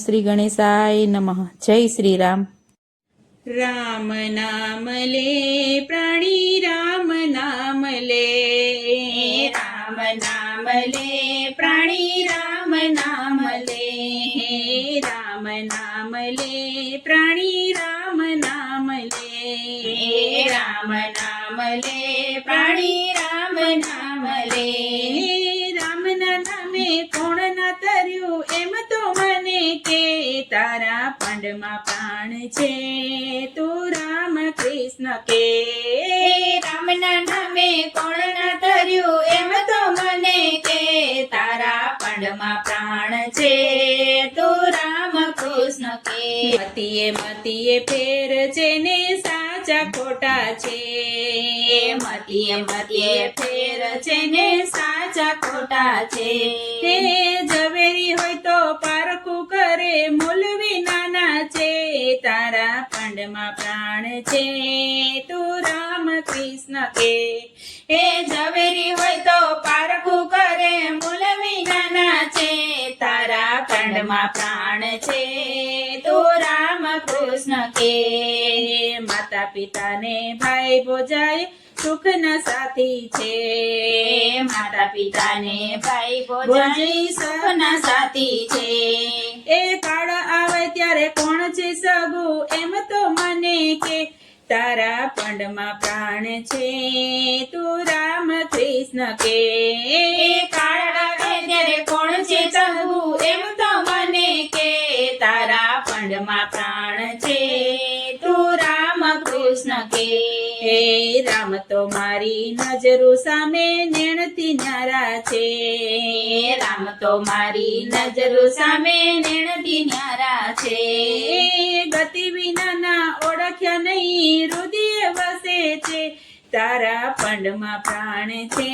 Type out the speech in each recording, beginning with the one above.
શ્રી ગણેશાય નમઃ. જય શ્રી રામ. રામ નામ લે પ્રાણી રામ નામ લે, રામ નામ લે પ્રાણી રામ નામ લે, રામ નામ લે પ્રાણી રામ નામ લે, રામ નામ લે પ્રાણી રામ નામ લે. રામના નામે કોણ ના તર્યું એમ તો મને કે, તારા પાંડમાં પ્રાણ છે તું રામ કૃષ્ણ કે. રામના નામે કોણ ના તર્યું એમ તો મને કે, તારા પાંડમાં પ્રાણ છે તું રામ કૃષ્ણ કે. મતીએ મતીએ ફેર છે ને સાચા ખોટા છે, મતીએ મતીએ ફેર છે ને સાચા ખોટા છે. તે ઝવેરી હોય તો પારખું કરે મૂલવી નાના છે, તારા પાંડમાં પ્રાણ છે તું રામ કૃષ્ણ કે. એ ઝવેરી હોય તો પારખું કરે મૂલવી નાના છે, તારા પાંડમાં પ્રાણ છે તું રામ કૃષ્ણ કે. માતા પિતાને ભાઈ ભોજાય સુખના સાથી છે, માતા પિતાને ભાઈ ભોજાય સુખના સાથી છે. એ કાળ આવે ત્યારે કોણ છે સગું એમ તો મને કે, તારા પાંડમાં પ્રાણ છે તું રામ કૃષ્ણ કે. કાળ આવે ત્યારે કોણ છે સગું એમ તો મને કે, તારા પાંડમાં પ્રાણ છે તું રામ કૃષ્ણ કે. હે રામ તો મારી નજરો સામે નેણથી ન્યારા છે, રામ તો મારી નજરો સામે નેણથી ન્યારા છે. ગતિ વિનાના ઓળખ્યા નહીં હૃદય વસે છે, તારા પાંડમાં પ્રાણ છે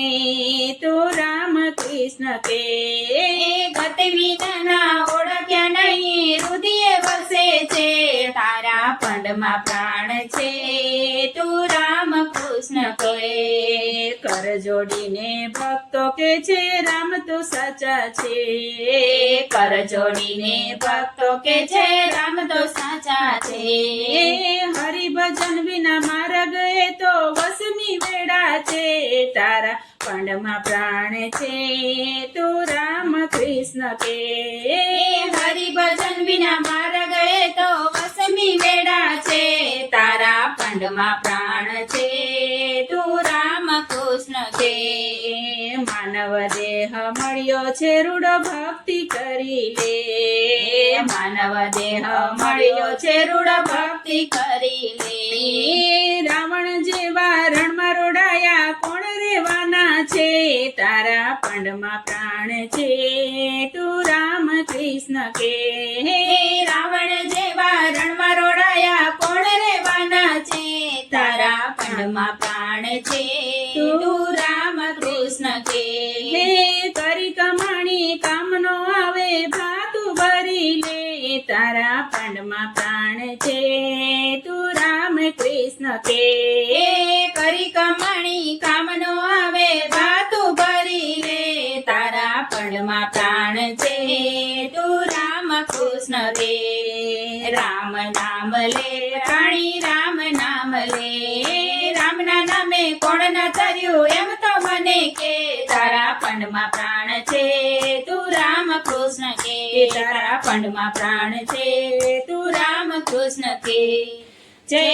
તો રામ કૃષ્ણ કે. ગતિ વિનાના ઓળખ્યા નહીં હૃદય વસે છે, તારા પાંડમાં પ્રાણ છે તું રામ કૃષ્ણ કે. કર જોડીને ભક્તો કે છે રામ તો સાચા છે, કર જોડીને ભક્તો કે છે રામ તો સાચા છે. હરિભજન વિના માર્ગ એ તો વસમી વેડા છે, તારા પાંડમાં પ્રાણ છે તું રામ કૃષ્ણ કે. હરિભજન વિના માર્ગ એ તો વસમી વેડા છે, તારા પાંડમાં પ્રાણ છે તું રામ કૃષ્ણ કે. માનવ દેહ મળ્યો છે રૂડો ભક્તિ કરી લે, માનવ દેહ મળ્યો છે રૂડો ભક્તિ કરી લે. રાવણ જેવા રણમાં રોડાયા કોણ રેવાના છે, તારા પાંડમાં પ્રાણ છે તું રામ કૃષ્ણ કે. રાવણ જેવા રણમાં રોડાયા કોણ રેવાના છે, તારા પાંડમાં પ્રાણ છે તું રામ કૃષ્ણ કે. કરી કમાણી કામનો આવે ભાતું ભરી લે, તારા પાંડમાં પ્રાણ છે તું રામ કૃષ્ણ કે. કરી કમાણી કામનો આવે ભાતું ભરી લે, તારા પાંડમાં પ્રાણ છે તું રામ કૃષ્ણ કે. રામ નામ લે પ્રાણી રામ નામ લે, રામના નામે કોણ ના તર્યું એમ તો મને કે, તારા પાંડમાં પ્રાણ છે તું રામ કૃષ્ણ કે. તારા પાંડમાં પ્રાણ છે તું રામ કૃષ્ણ કે. જય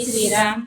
શ્રી રામ.